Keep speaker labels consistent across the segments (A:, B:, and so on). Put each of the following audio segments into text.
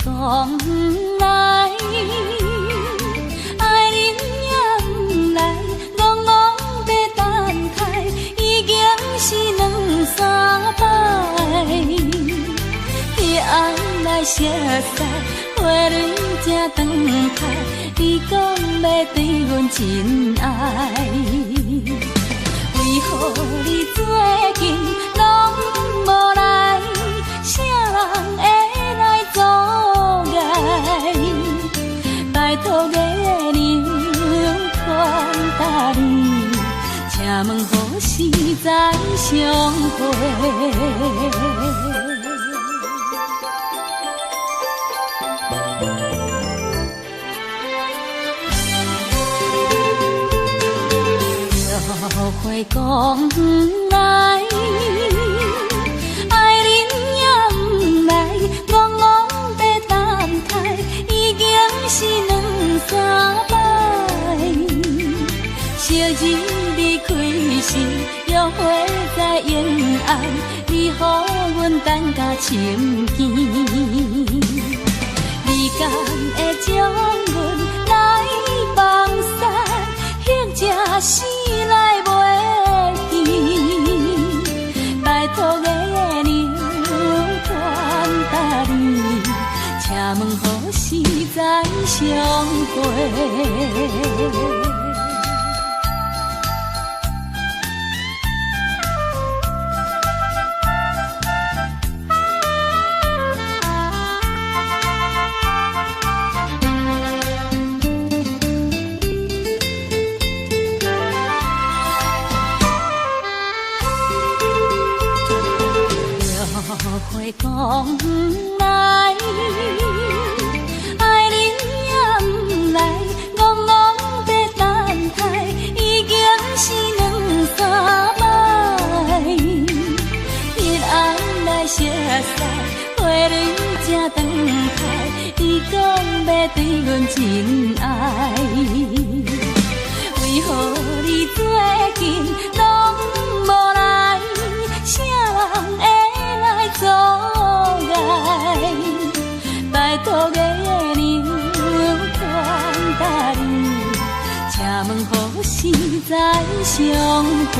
A: 讲来，爱人也不来，戆戆在等待，已经是两三摆。彼暗来熟悉，花蕊正长开，你讲要对阮真爱，为何你最近拢无来？啥人会来阻碍？拜托月亮传达你，请问何时再相会？花讲来，爱人也不来，戆戆在等待，已经是两三摆。昔日离开时，约会在沿岸，你予阮等甲深更。你敢会将阮来放散，或者是来袂？拜托月亮传达你，请问何时再相会？花讲来，爱人也不来，戆戆在等待，已经是两三摆。彼暗来熟悉，花蕊正长开，你讲要对阮真爱，为何你最近拢无来？啥人会阻碍？拜托月亮传达你，请问何时再相会？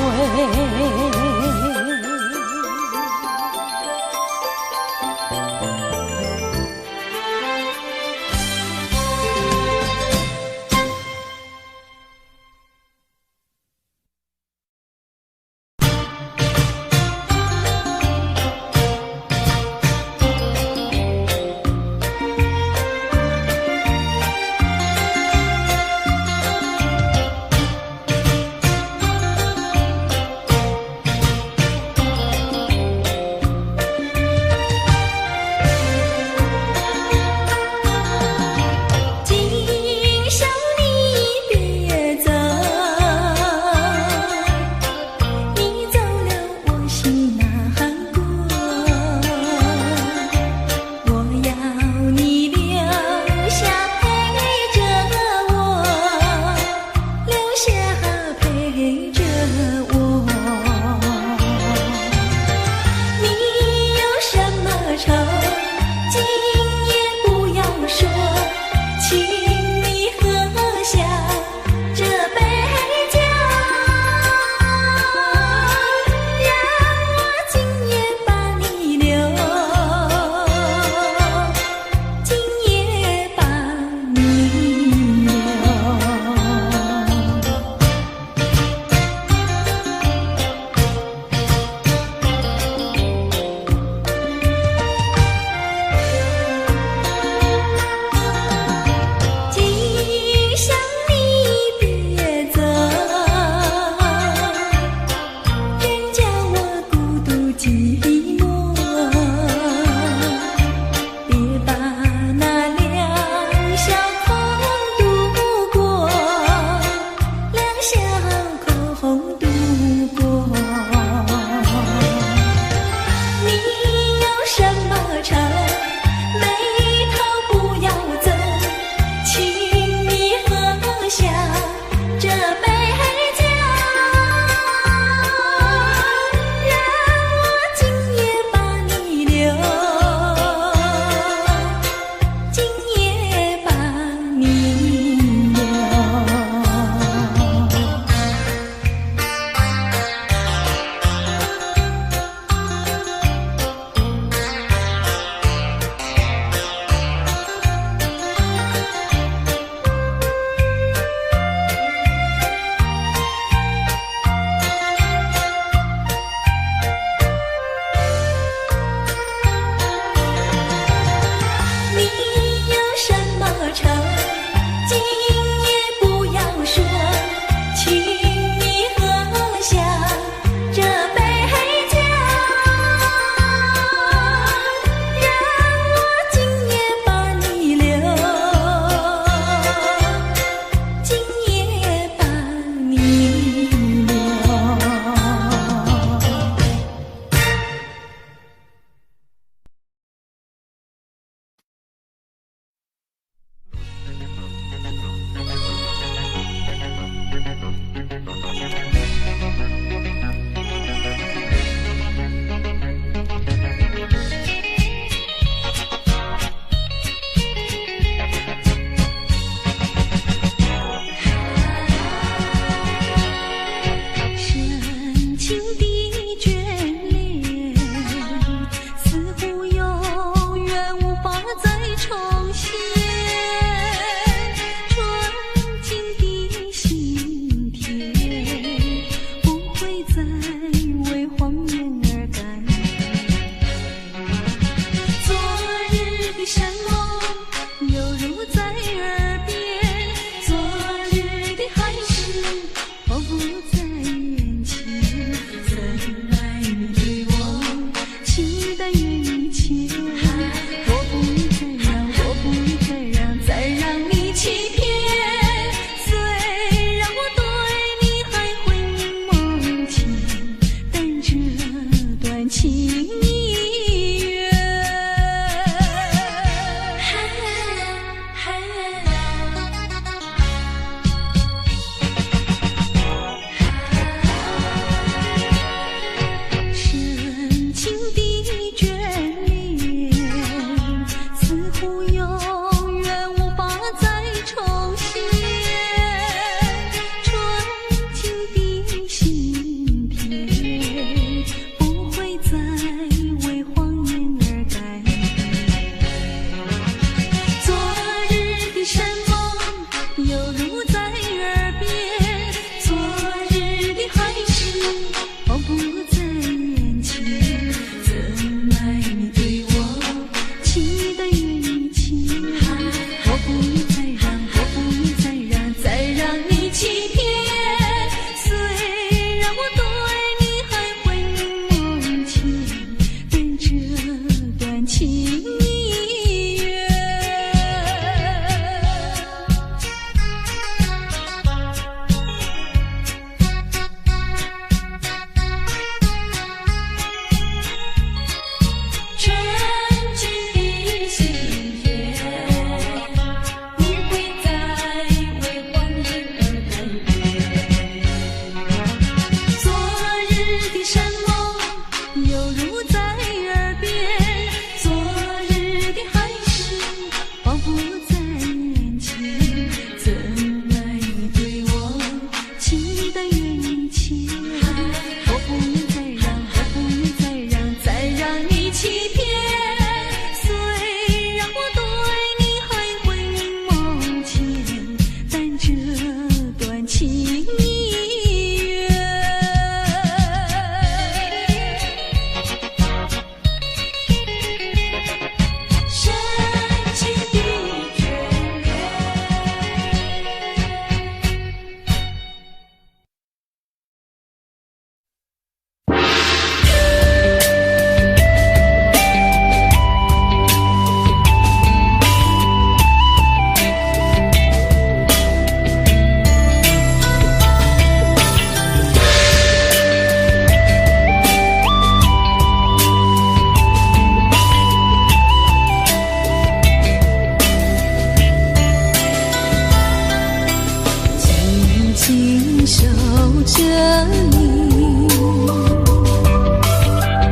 A: 你，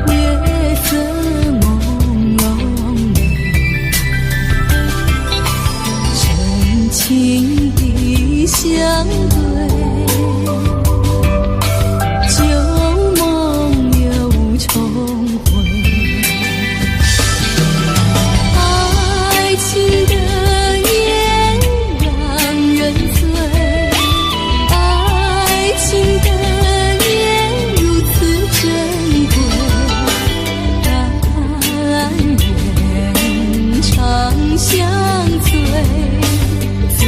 A: 月色朦胧美，深情的相对，旧梦又重回。爱情的烟让人醉，爱情的烟如此珍贵，但愿长相随，此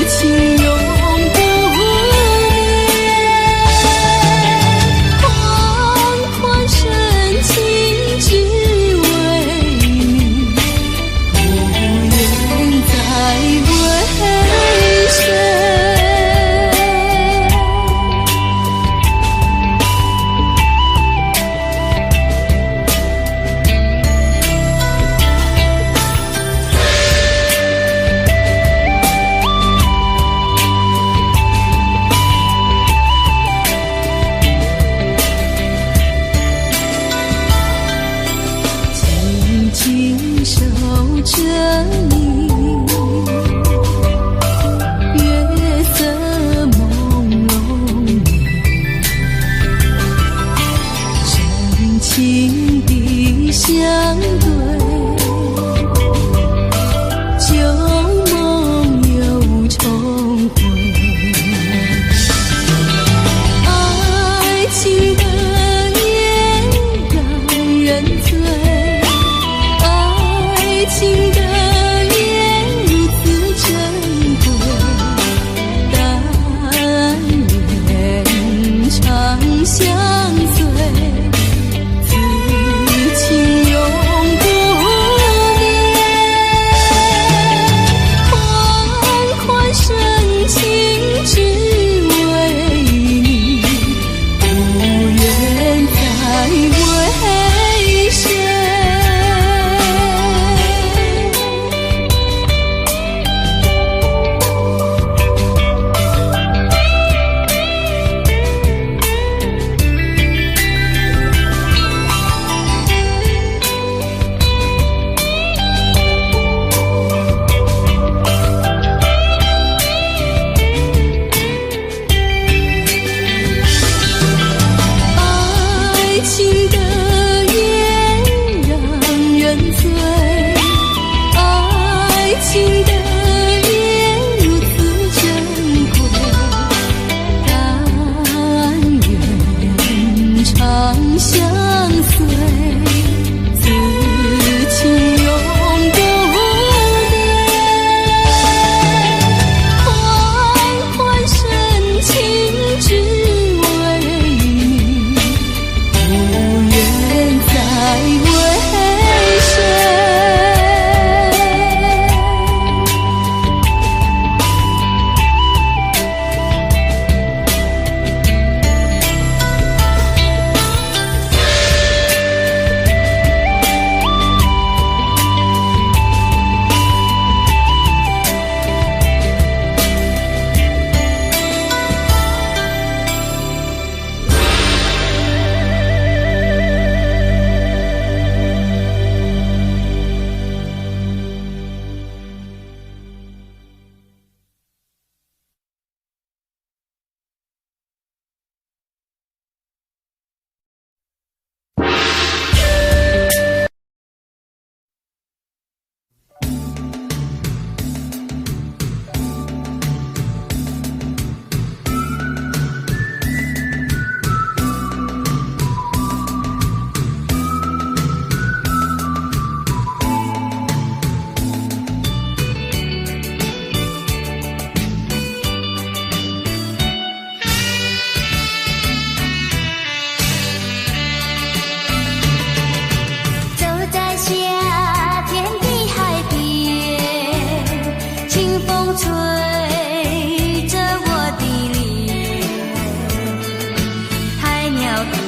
A: 情永不灭。款款深情只为你，不愿再为谁。紧紧守着你，月色朦胧美，深情的相对，旧梦又重回。爱情的烟让人醉，爱情的烟如此珍贵，但愿长相随，此情永不灭。款款深情只为你，不愿再为谁。爱情的烟让人醉，爱情的烟如此珍贵，但愿长相随，此情永不灭。款款深情只为你，不愿再为谁。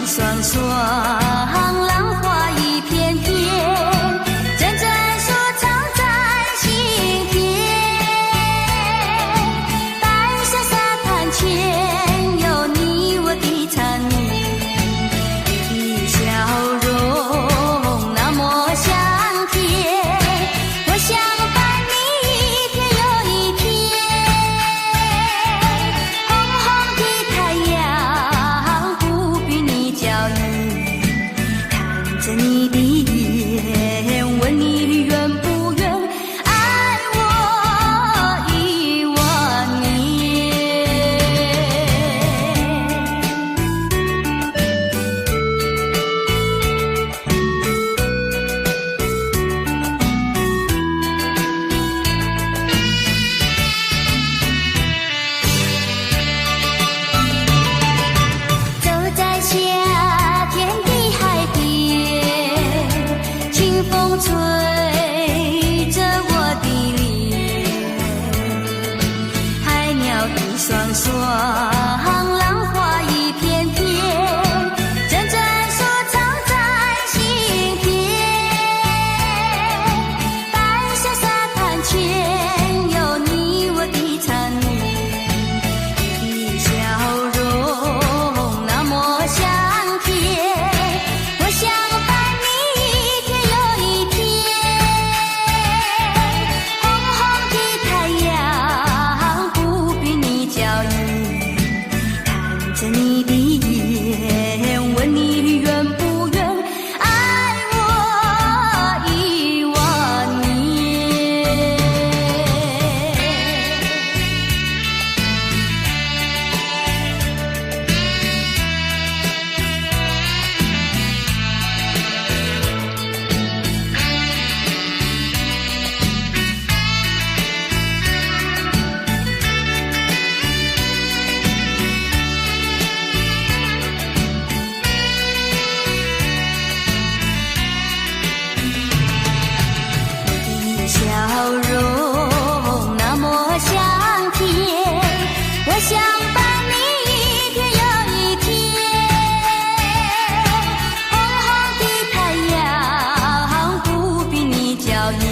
A: 双双，浪花一片片，阵阵说唱在心田。白沙沙滩前有你鸟一双双，浪花一片片，阵阵说唱在心田。白色沙滩前有你我的缠绵，你的笑容那么香甜，我想伴你一天又一天。红红的太阳不比你娇艳，看着你的眼，问你愿不愿爱我10000年。你的笑容那么香甜，我想伴你一天又一天。红红的太阳不比你娇艳，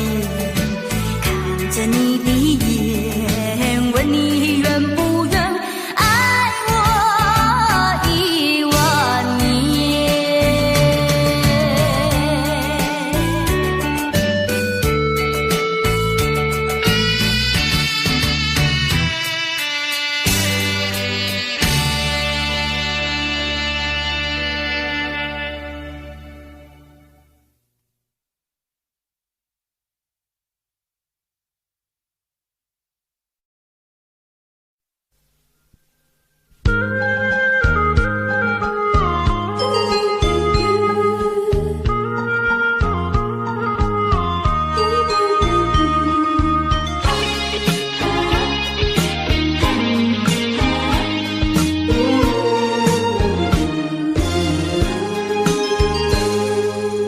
A: 看着你的眼，问你愿不愿爱我10000年。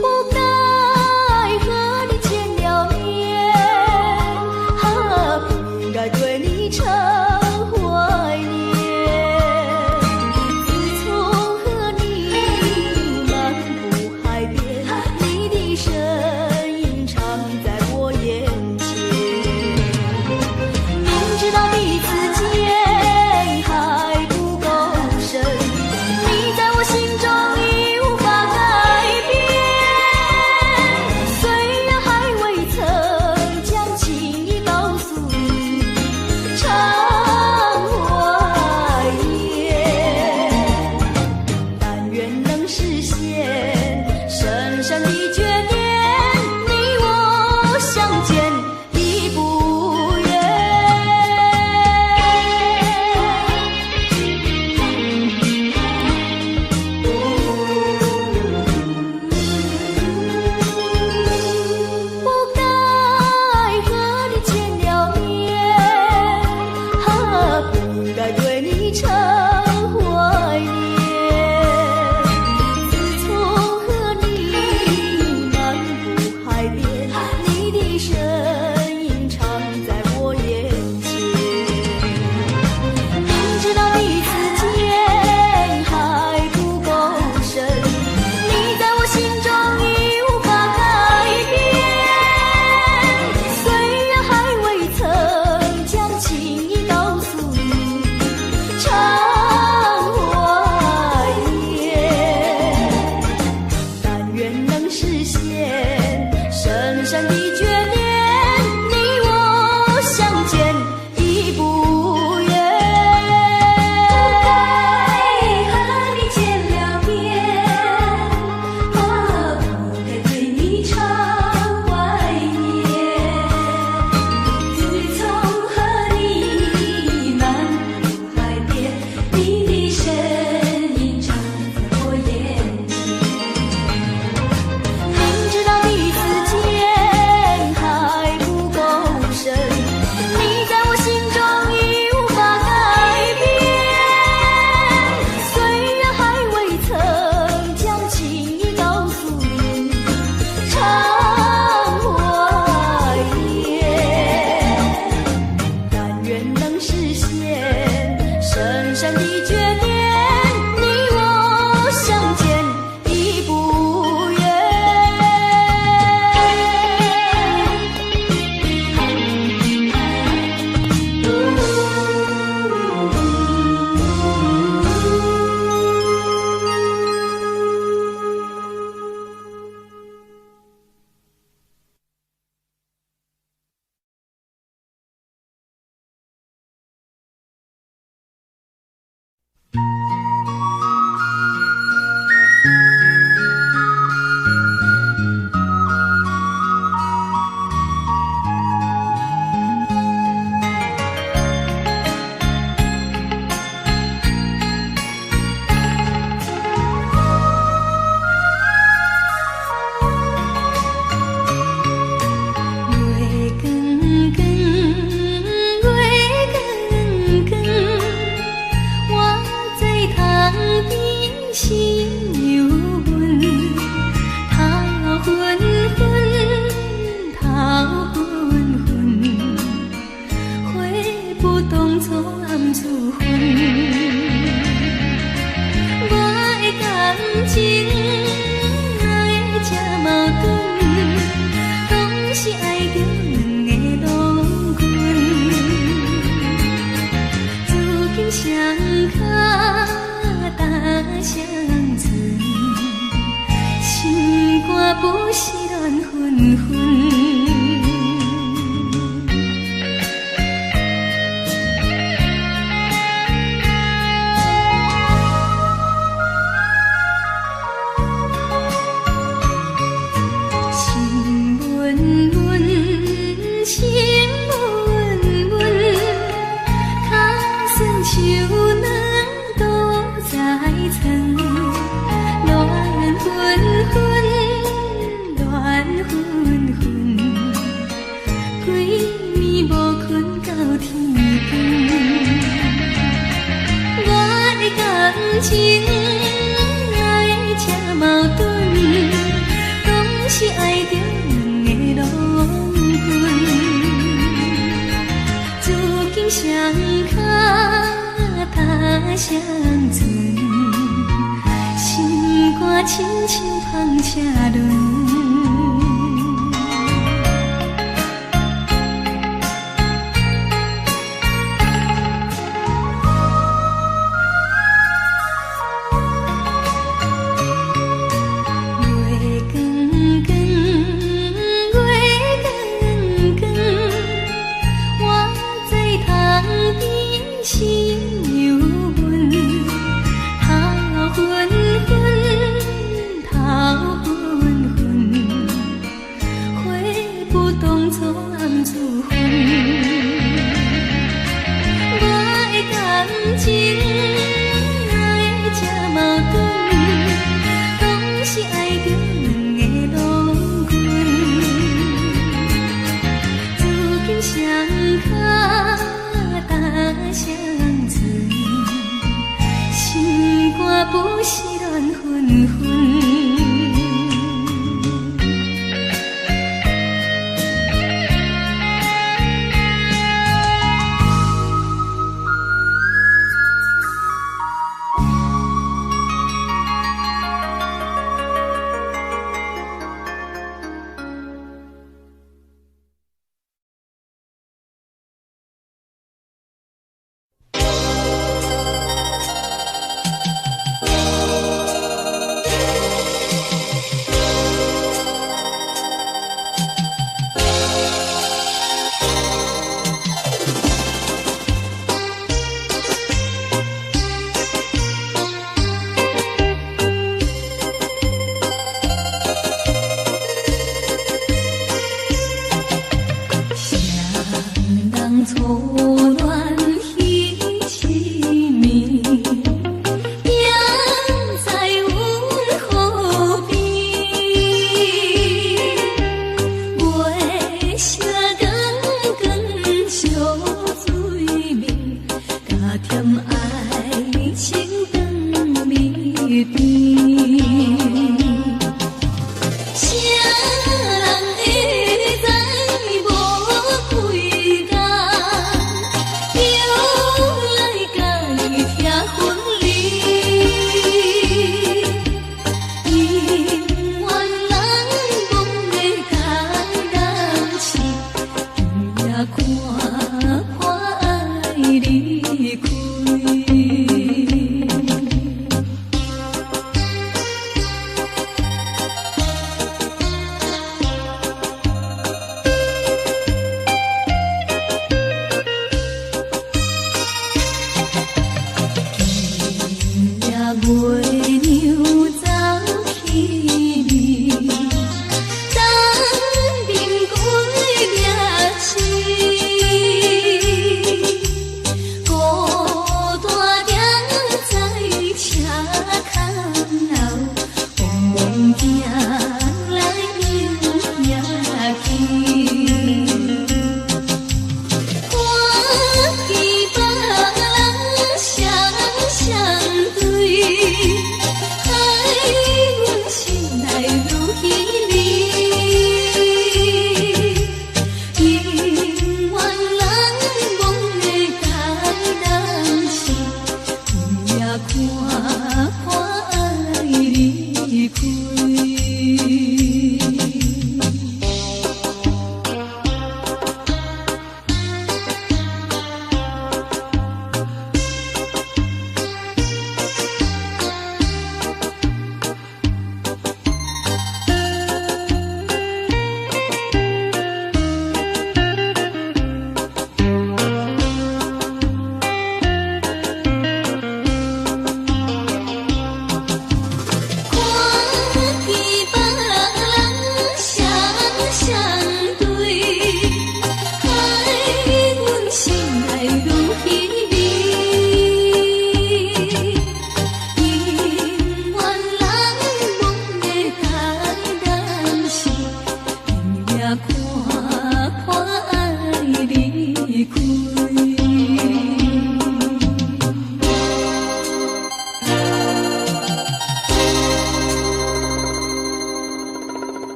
A: 不该和你见了面，不该对你常怀念。自从和你漫步海边，你的身影常在我眼前。明知道彼此间还不够深，你在我心中已无法改变。虽然还未曾将情意告诉你，常
B: 爱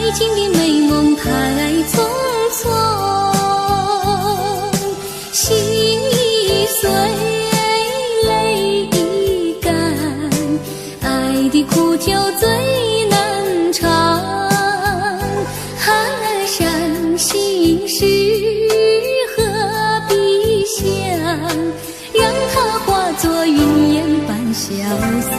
A: 爱情的美梦太匆匆，心已碎，泪已干，爱的苦酒最难尝。寒山心事何必想，让它化作云烟般消散。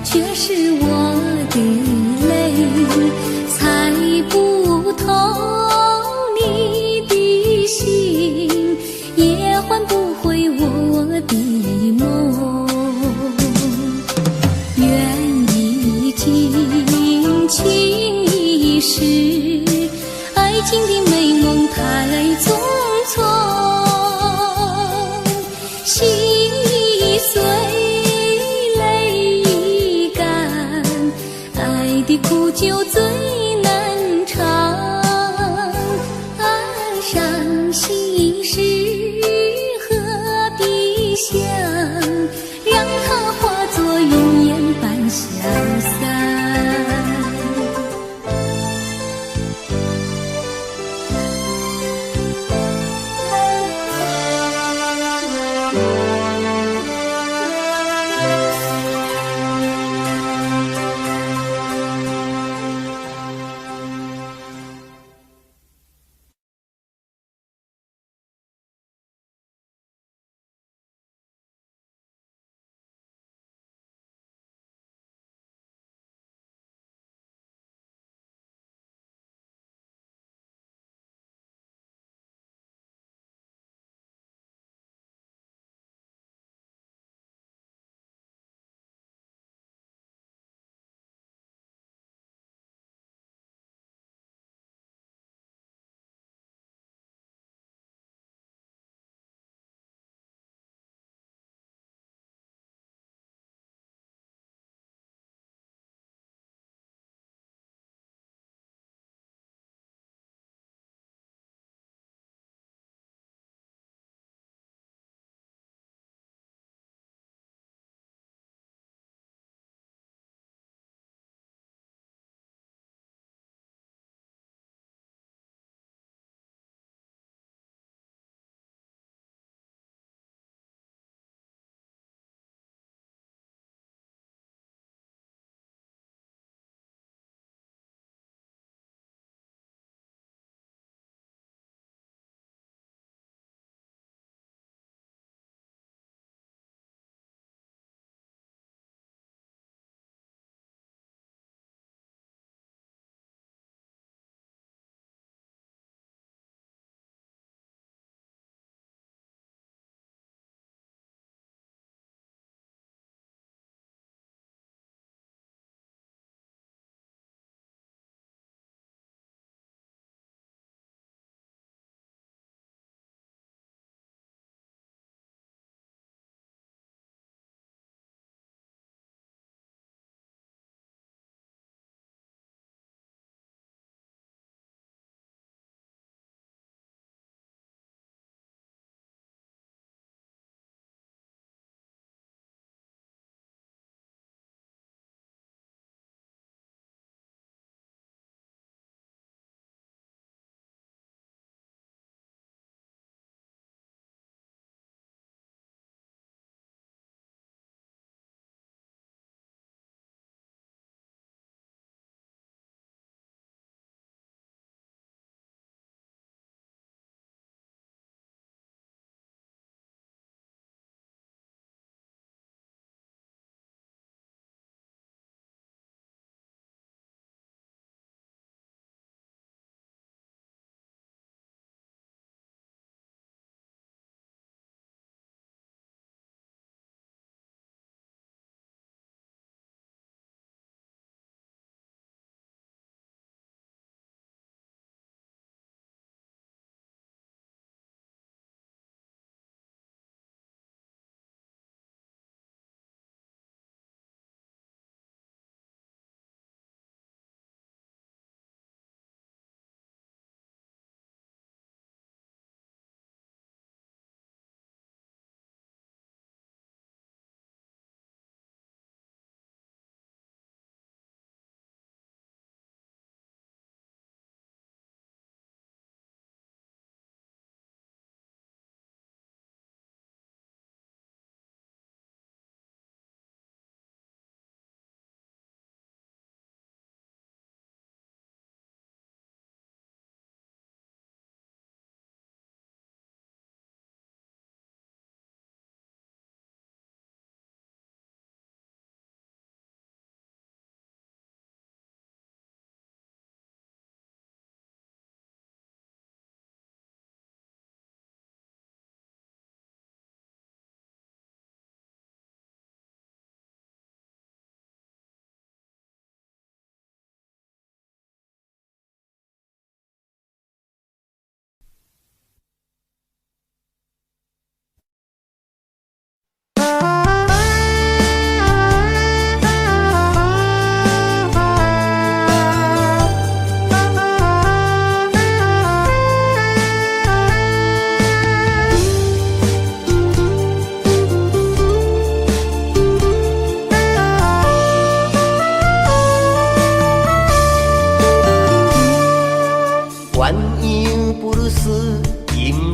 A: 却是我的泪，猜不透你的心，也换不回我的梦。缘已尽，情已逝，爱情的美梦太匆匆，心已碎，泪已干，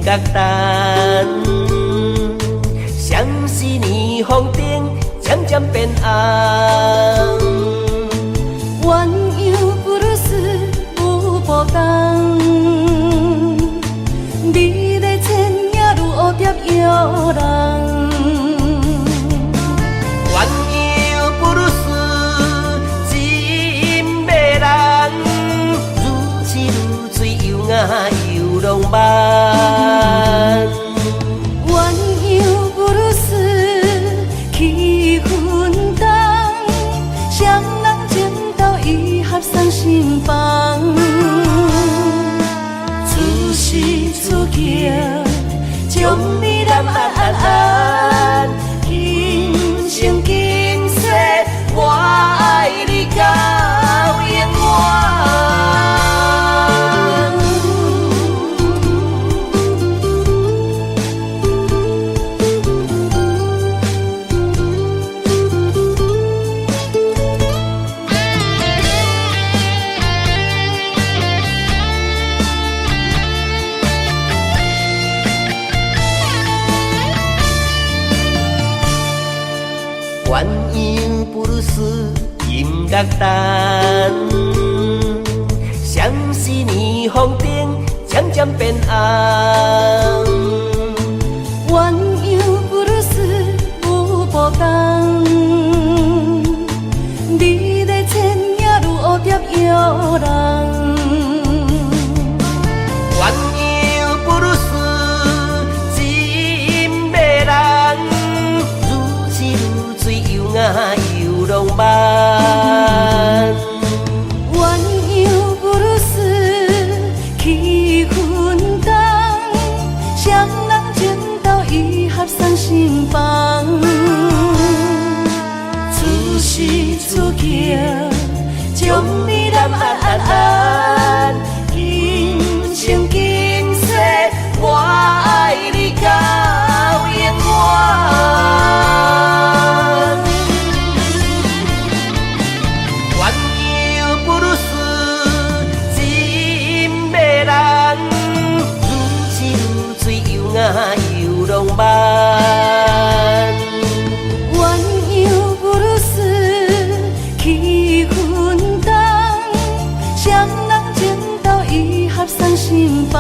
B: 角等，双思年风灯渐渐变红。
A: 鸳鸯不如丝有波动，美丽千影如蝴蝶摇人。又浪漫，鸳鸯不如丝，气氛重，双人情投意合送心房。此时此刻，将你揽安，今生今世，我爱你到永远。
B: 鸳鸯不如丝，音乐等，相思年风灯渐渐变红。
A: 鸳鸯不如丝有波动，美丽千影如蝴蝶摇人。
B: 鸳鸯不如丝，真迷人。又浪漫，
A: 鸳鸯不如丝，气氛重，双人情投意合送心房。此时此刻，将你揽安，今生今世，我爱你到永远。
B: 又浪漫，
A: 鸳鸯不如丝，气氛重，双人情投意合送心房。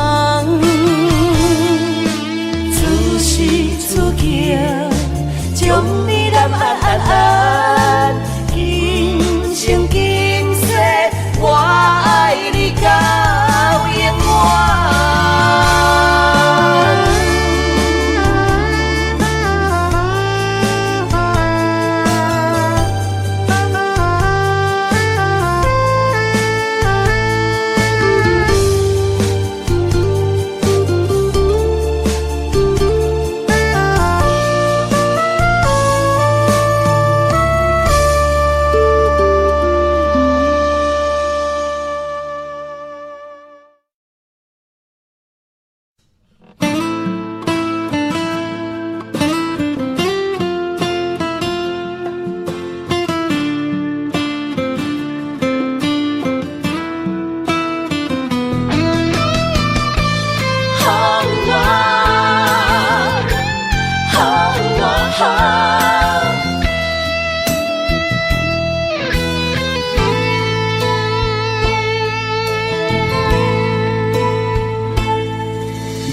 A: 此时此刻，将你揽安，今生今世，我爱你到永远。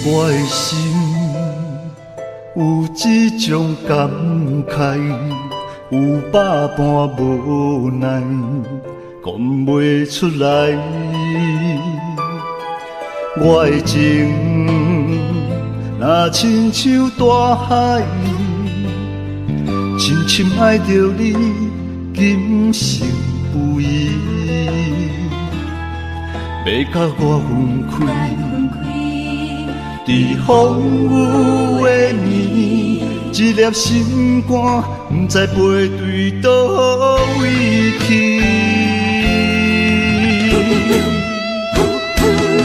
C: 我的心有一种感慨，有百般无奈，讲袂出来。我的情若亲像大海，深深爱着你，今生不移。要甲我分开。在风雨的暝，一粒心肝，不知飞对倒位去。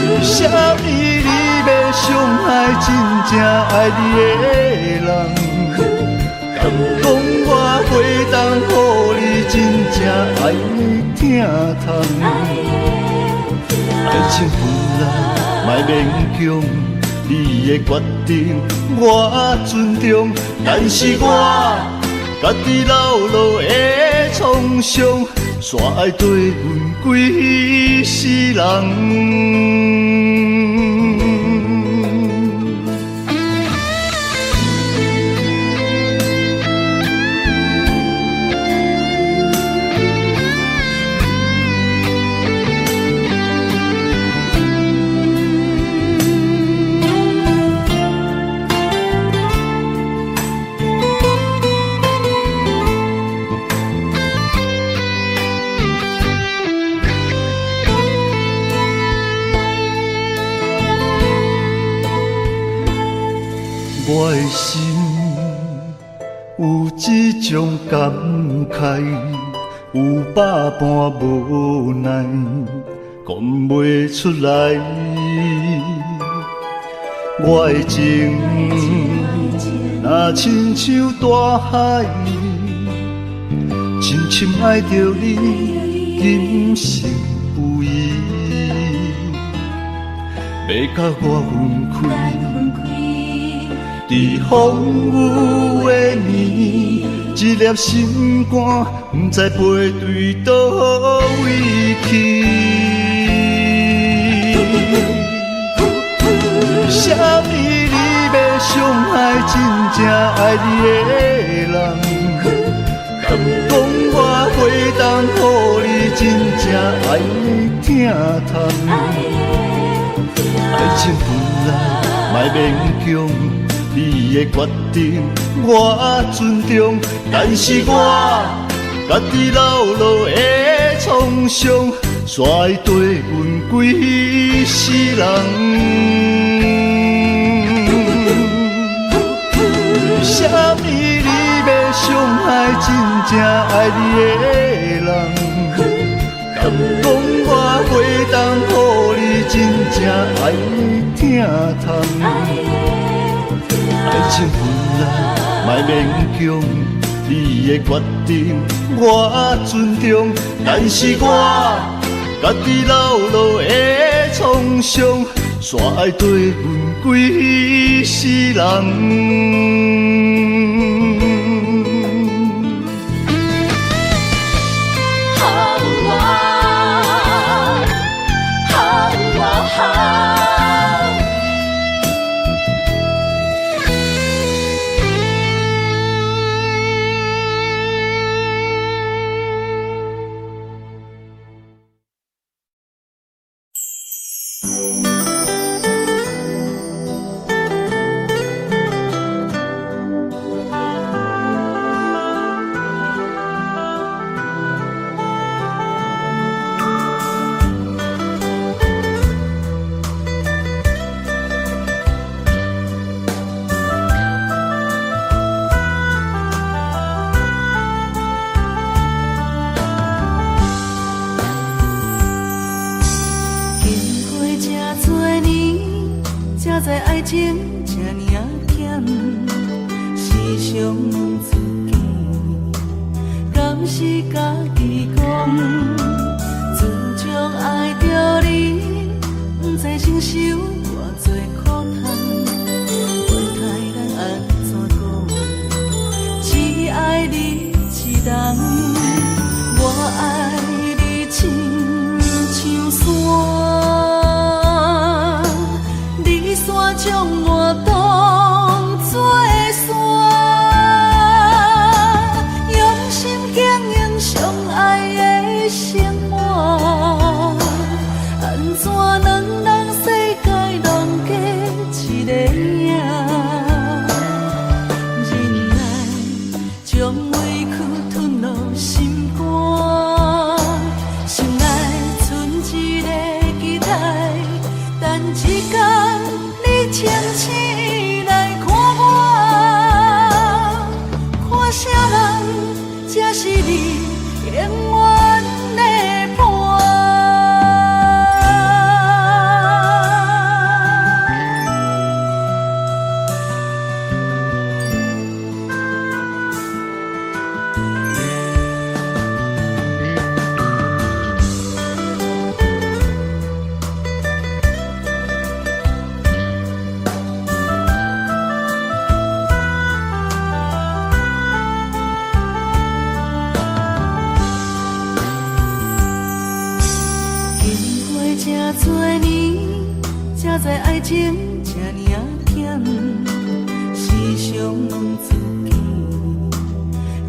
C: 为什么你要伤害真正爱你的人？敢讲我袂当予你真正爱你疼痛？爱情分来，莫勉强。你的决定我尊重，但是我家己老路的创伤，煞爱对阮几世人。我的心有一种感慨，有百般无奈，讲袂出来。我的情若亲像大海，深深爱着你，今生不移。要甲我分开。在风雨的暝，一粒心肝，不知飞对倒位去。为什么你要伤害真正爱你的人？敢讲我会当予你真正爱你疼痛？爱情本来莫勉强。你的决定我尊重，但是我家己老路的创伤，煞会对阮几世人。为什么你要伤害真正爱你的人？敢讲我会当予你真正爱你疼痛？爱情本来莫勉强，你的决定我尊重，但是我家己老路的创伤，煞爱对阮几世人。
A: 知爱情这呢甜，时常问自己，敢是家己讲？自从爱着你，不知承受偌多苦痛，袂太咱安怎讲？只爱你一人，我爱你亲像山。将我当作山，用心经营相爱的生活，安怎两人世界拢过一个影？忍耐，将委屈吞落心肝，心内存一个期待，等一天。清醒来看我，看啥人才是你永远的伴？
D: 才知爱情这呢险，时常问自己，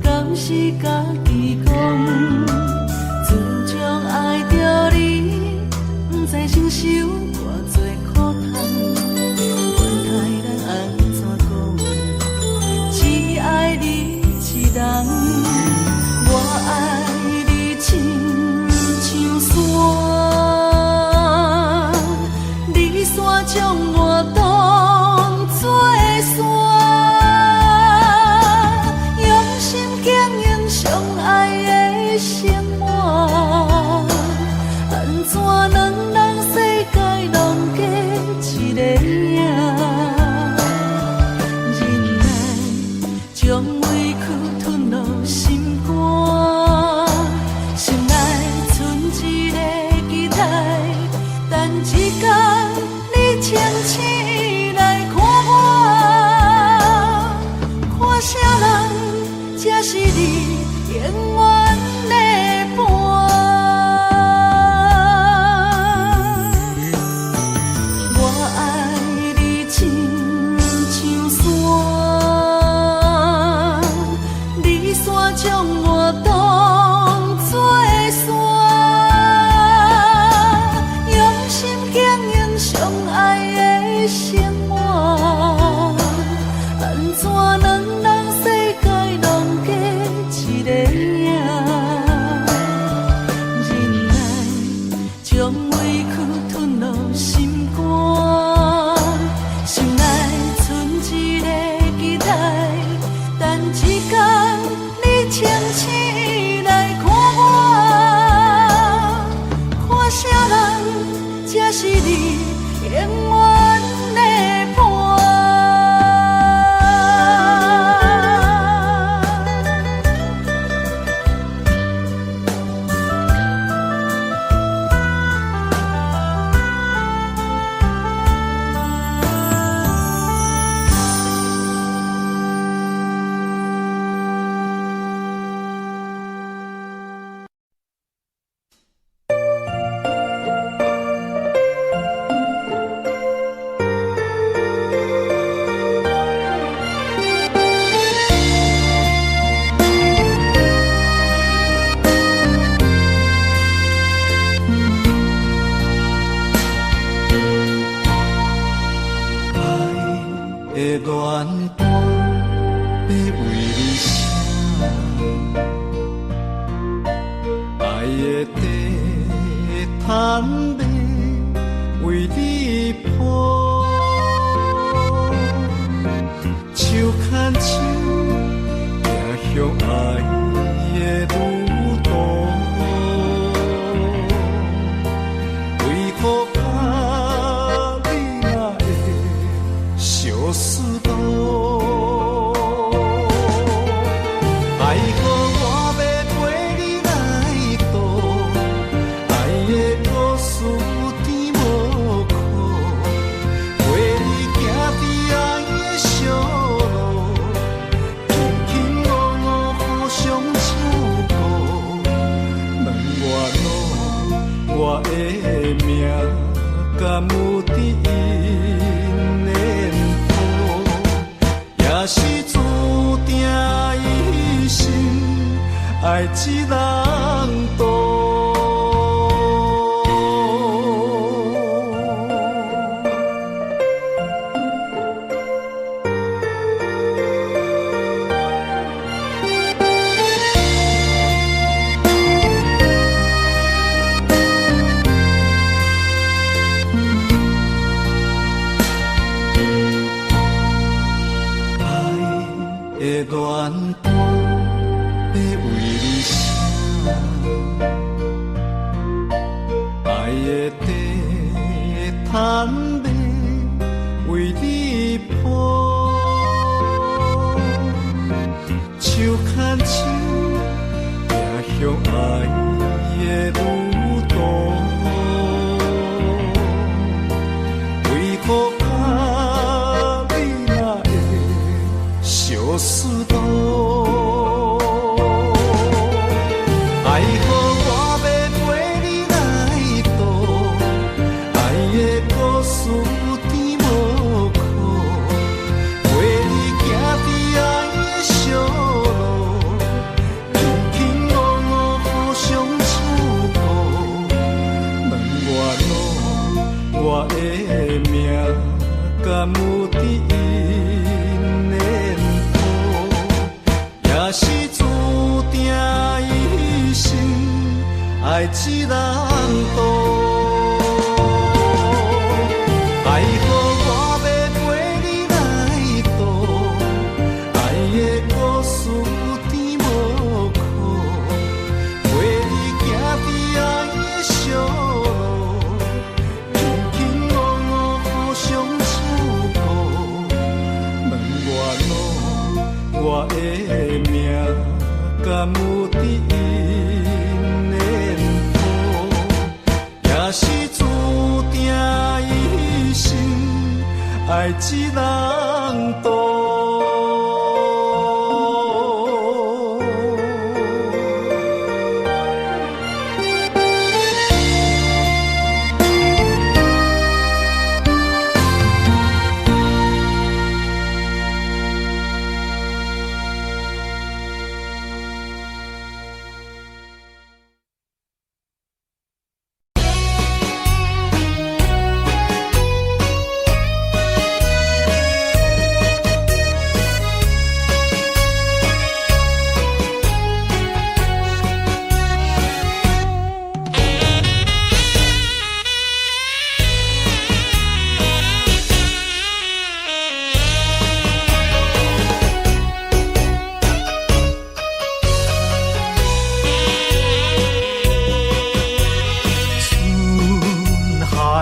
D: 敢是家己讲，自从爱着你，不知承受偌多苦痛，管他咱爱怎讲，只爱你一人，我爱你亲像山，你山将我当作山，用心经营相爱的生活，安怎两人世界拢过一个影？忍耐将委屈吞落心肝，心内存一个期待，等一天你清醒来看我，看啥人才是你永远的伴。我爱你亲像山，你山将我当作山，用心经营相爱的生活，安怎两人世界拢过一个影？忍耐将委屈吞落心肝，心内存一个期待，等一天你清醒来看我，看啥人才是你永远的伴。
C: 的恋伴要为你写，爱的地毯要为你铺，手牵手行向爱的路途，为何怕你若会相思路？爱河我要陪你来渡，爱的故事有甜无苦，陪你行伫爱的小路，卿卿我我互相照顾。两月路，我的命甘有伫因的谱，也是注定一生爱一人渡。的恋伴要为你写，爱的地毯要为你铺，手牵手行向爱的路途，为何怕你若会相思路？爱河我要陪你来渡，爱的故事爱一人渡，爱予我要陪你来渡，爱的故事有甜无苦，陪你行伫爱的小路，轻轻落落互相祝福，问我的命敢有伫因的谱，也是注定一生爱一人渡。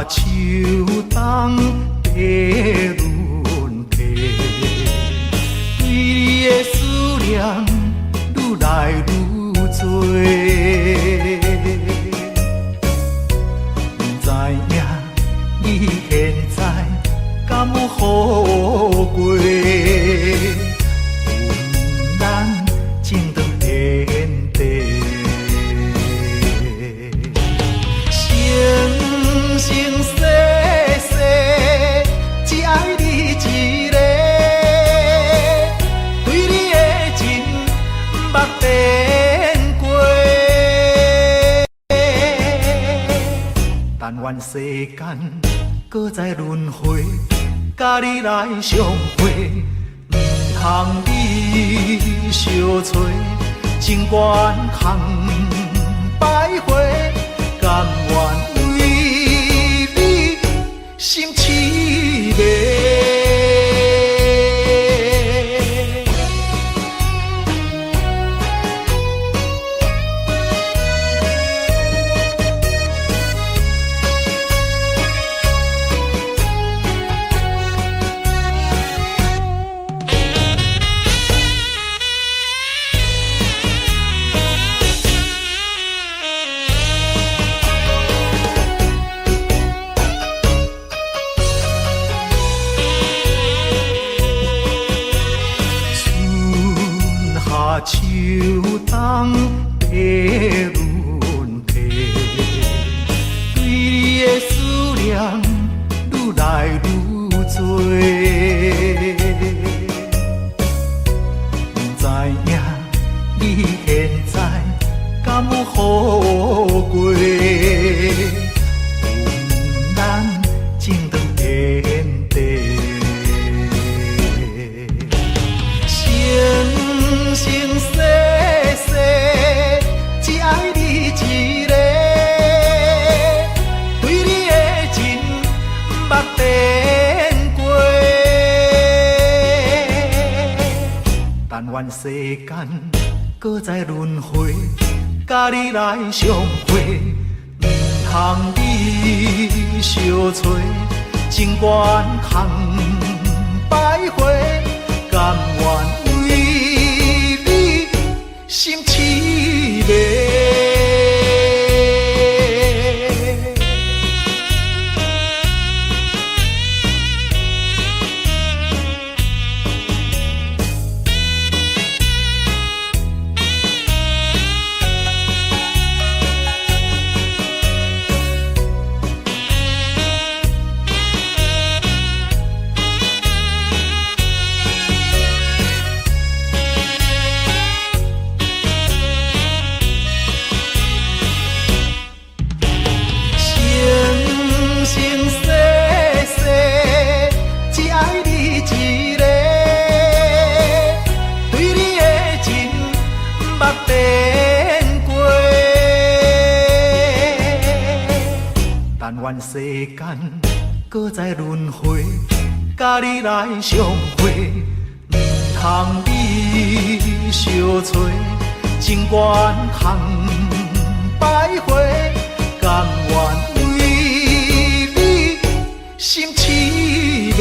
C: 秋冬白轮替，对你的思念愈来愈多。不知影你现在敢有好过？阮咱情长天地。生生世世，只爱你一个，对你的情捌变过。但愿世间搁再轮回，甲你来相会，唔通你相找，情缘空摆花，甘愿。心凄迷。秋冬白轮替，对你的思念愈来愈多。不知影你现在敢有好过？阮咱情长天地。生生世世，只爱你一个，对你的情捌变过。但愿世间搁再轮回，甲你来相会，唔通你相找，情缘空摆花，甘愿。心凄迷。但愿世间搁再轮回，甲你来相会，唔通你相找，情缘通摆回，甘愿为你心痴迷。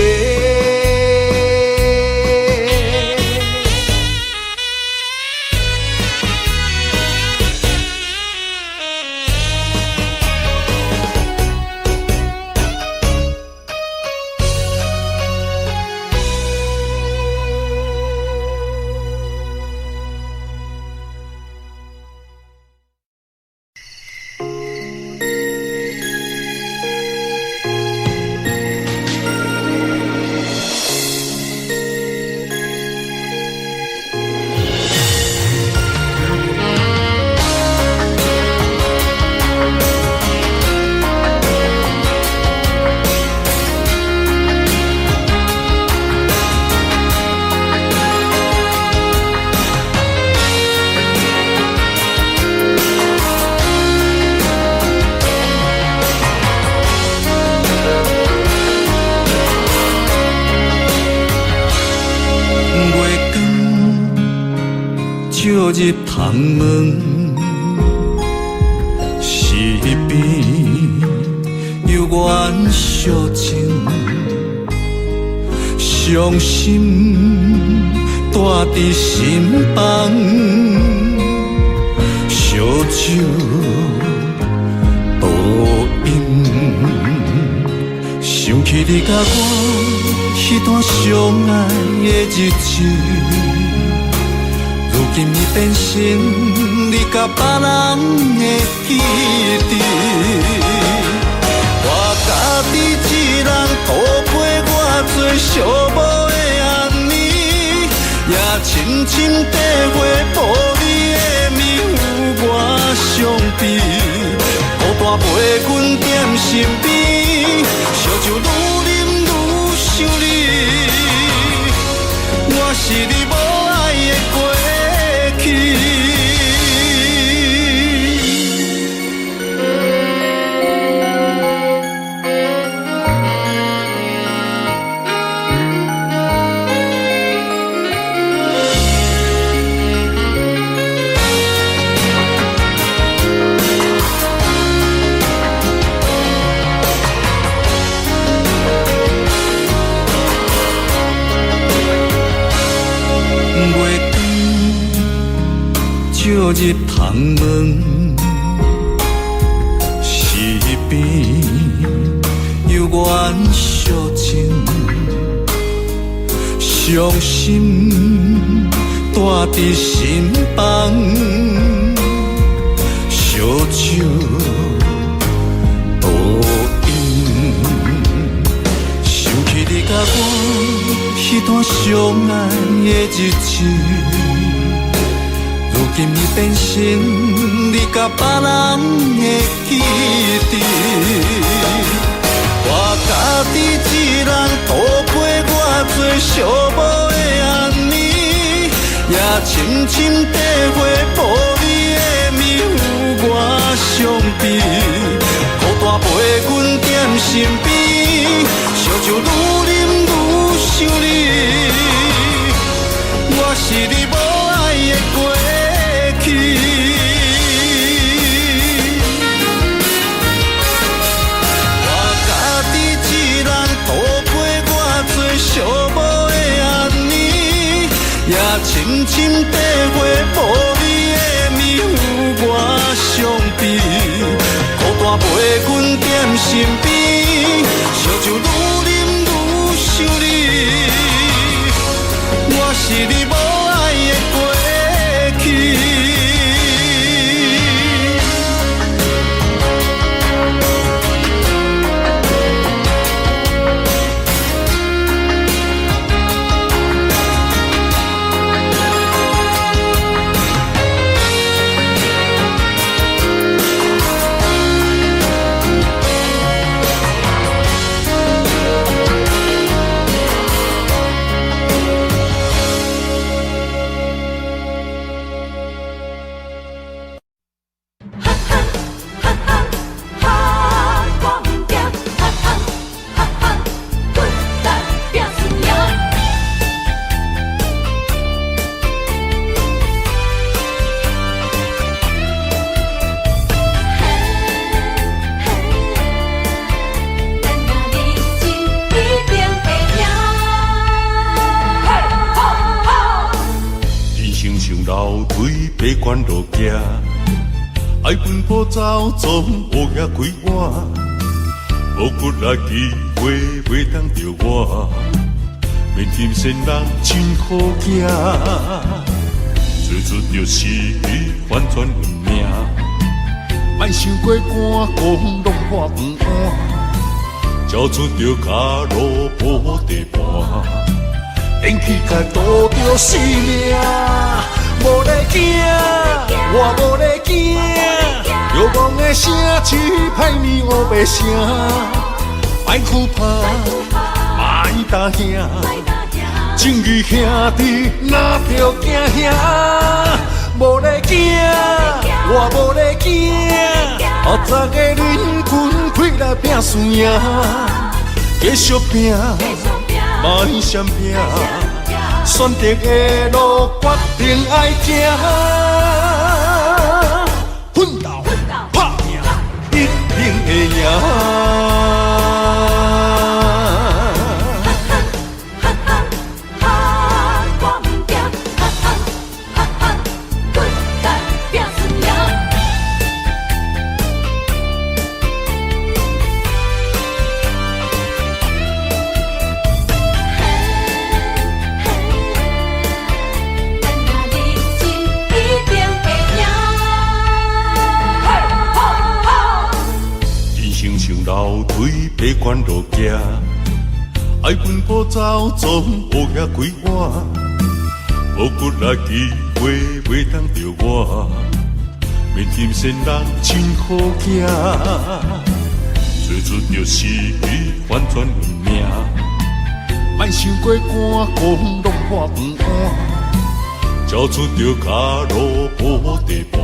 C: 照入窗门，是边有缘相情，伤心带伫心房，烧酒倒饮，想起你甲我迄段相爱的日子。如今已变成你甲别人的记忆，我家己一人度过我最寂寞的暗暝，也深深体会无你的面有我伤悲，孤单陪阮踮身边，烧酒愈啉愈想你，我是你无爱的过去。照入窗门，是边有缘相情，伤心带伫心房，烧酒倒饮，想起你甲我迄段相爱的日子。如今已变成你甲别人的记忆，我家己一人度过我最寂寞的暗暝，也深深体会无你的面有我伤悲，孤单陪阮踮身边，烧酒愈啉愈想你，我是你无爱的过去，我家己一人度过我最寂寞的暗暝，也深深体会无你的面有我伤悲，孤单陪阮踮身边，烧酒愈啉愈想你，我是你无爱的过去。爱奔波走总乌鸦开我，无骨力机会袂当着我，免金仙人真好行，做出着是反转运命，莫想过寒讲落破饭碗，交出着脚路无地盘，演起甲赌着性命。无咧惊，我无咧惊，遥望的城市歹面乌白声，莫哭怕，莫担惊，正义兄弟哪着惊兄？无咧惊，我无咧惊，后早的人群开来拼输赢，继续拼，莫闪拼。选择的路，决定爱行，奋斗打拼，一定会赢。楼梯爬悬落行，爱奔波走总乌鸦开我，无骨力机会袂当着我，免金仙人真好行，做出着是反转运命，莫想过寒讲落破饭碗，交出着脚路无地盘，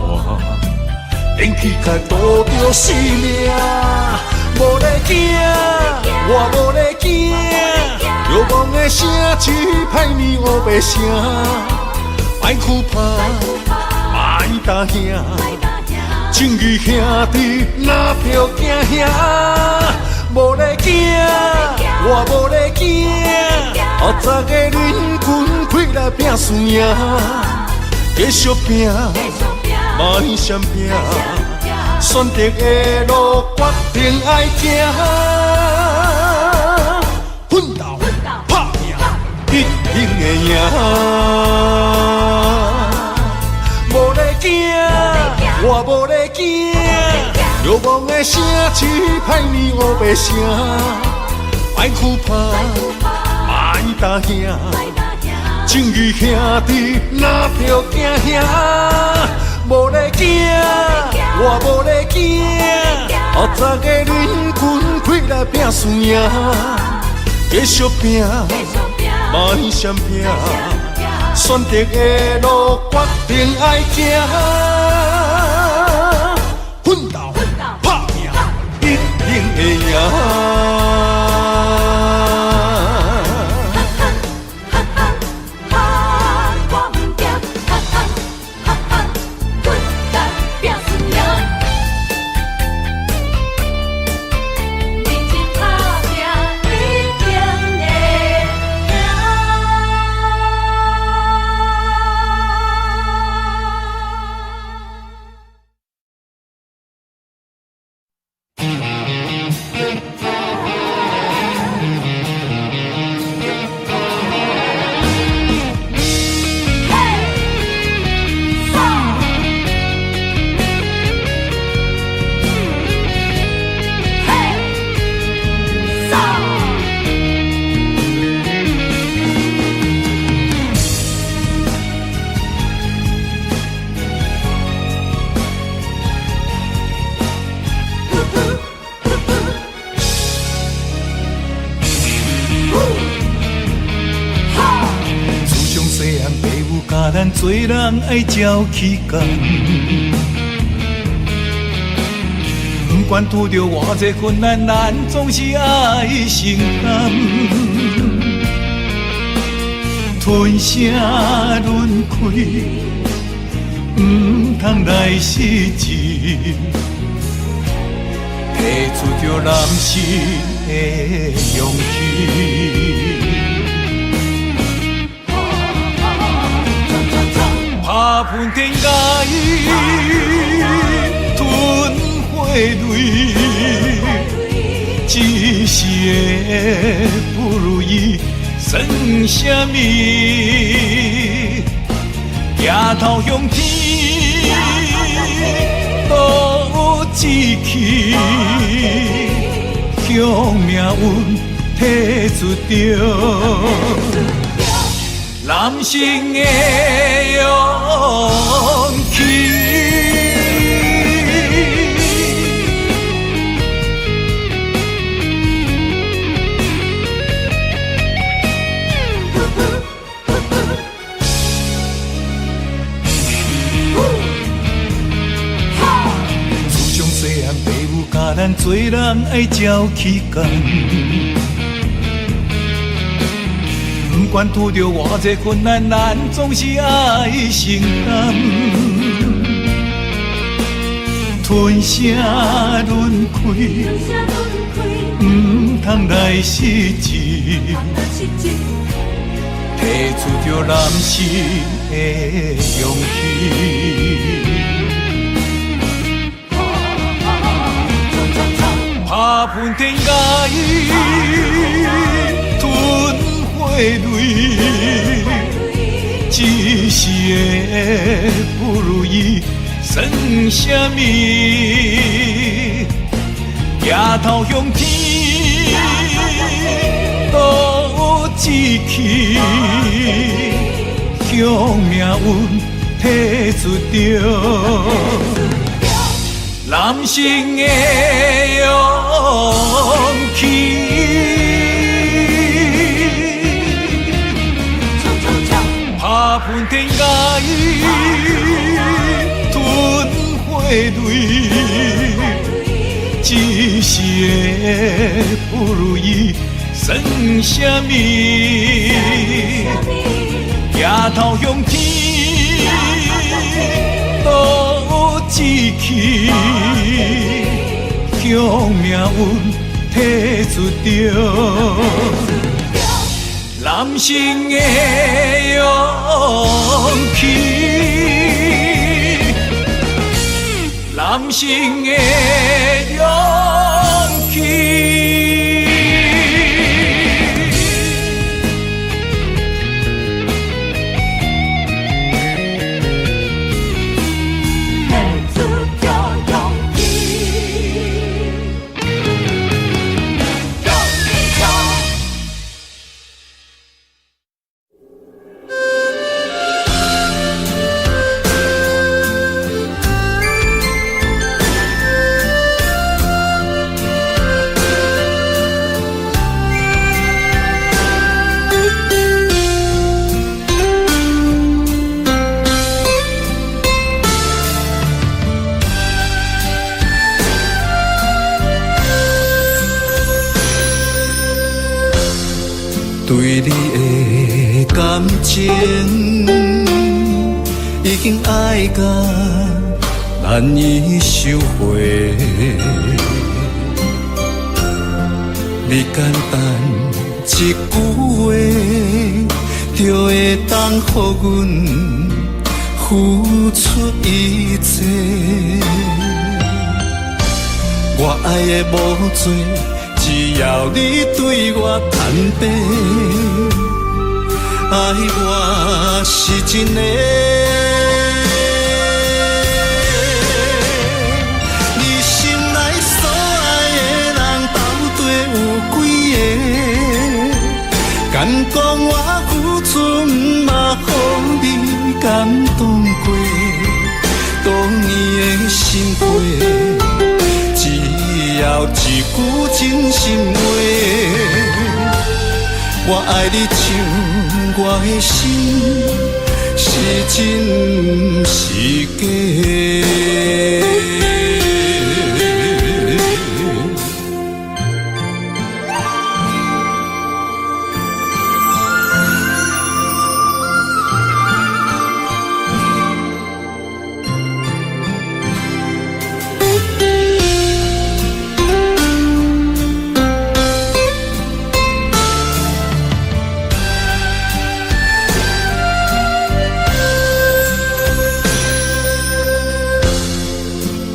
C: 演起甲赌着性命。无咧惊，我无咧惊，遥望的城市歹面乌白声，莫哭怕，莫担惊，正义兄弟哪着惊兄？无咧惊，我无咧惊，后早的人群开来拼输赢，继续拼，莫闪拼。选择的路，决定爱行，奋斗打拼，一定会赢。无咧惊，我无咧惊，遥望的城市歹面乌白声，莫哭怕，莫担惊，正义兄弟哪着惊兄？无咧惊，我无咧惊，后早的人群开来拼输赢，继续拼，莫闪拼，选择的路，决定爱行，奋斗打拼，一定会赢。咱做人爱照起工，不管拄着偌济困难，咱总是爱承担。吞声轮开，不通来失志，提出着男性的勇气。打喷天甲伊，不如意算什么？抬头向天，都有志气，向命运提出着男性的勇气。甲咱做人爱照起工，不管拄着偌济困难，咱总是爱承担。吞下轮回，不通来失志，提出着男性的勇气。打喷天涯，吞血泪，一时的不如意算什么？抬头向天，都有志气，向命运提出着男性的勇气。打喷天涯，吞血泪，一时的不如意算什么？抬头向天，都有志气，向命运提出着男性的勇气，男性的勇气。
E: 对你的感情已经爱到难以收回，你简单一句话，就会当予阮付出一切。我爱的无多，只要你对我坦白，爱我是真的。你心内所爱的人到底有几个？敢讲我付出嘛，予你感动过，当年的心灰。只要一句真心话，我爱你像我的心是真是假。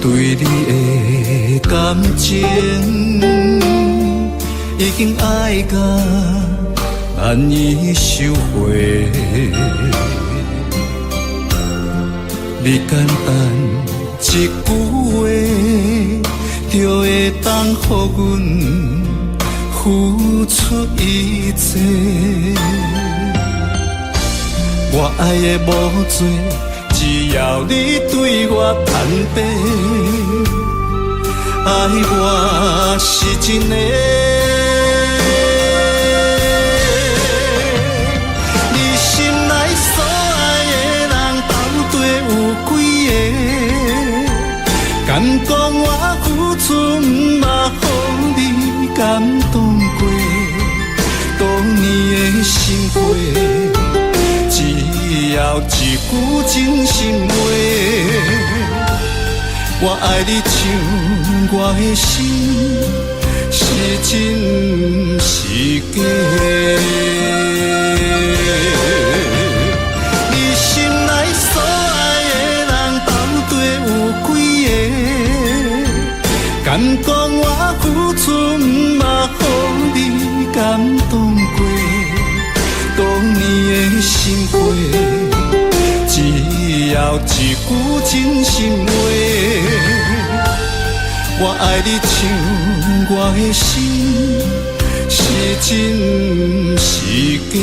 E: 对你的感情已经爱到难以收回。你简单一句话，就会当予阮付出一切。我爱的无多，只要你对我坦白，爱我是真的。你心内所爱的人到底有几个？敢讲我付出，毋嘛予你感动过？当年的心花。只要一句真心话，我爱你像我的心是真是假。你心内所爱的人到底有几个？敢讲我付出，毋嘛予你感动过？当年的心花。只要一句真心话，我愛你像我的心是真是假。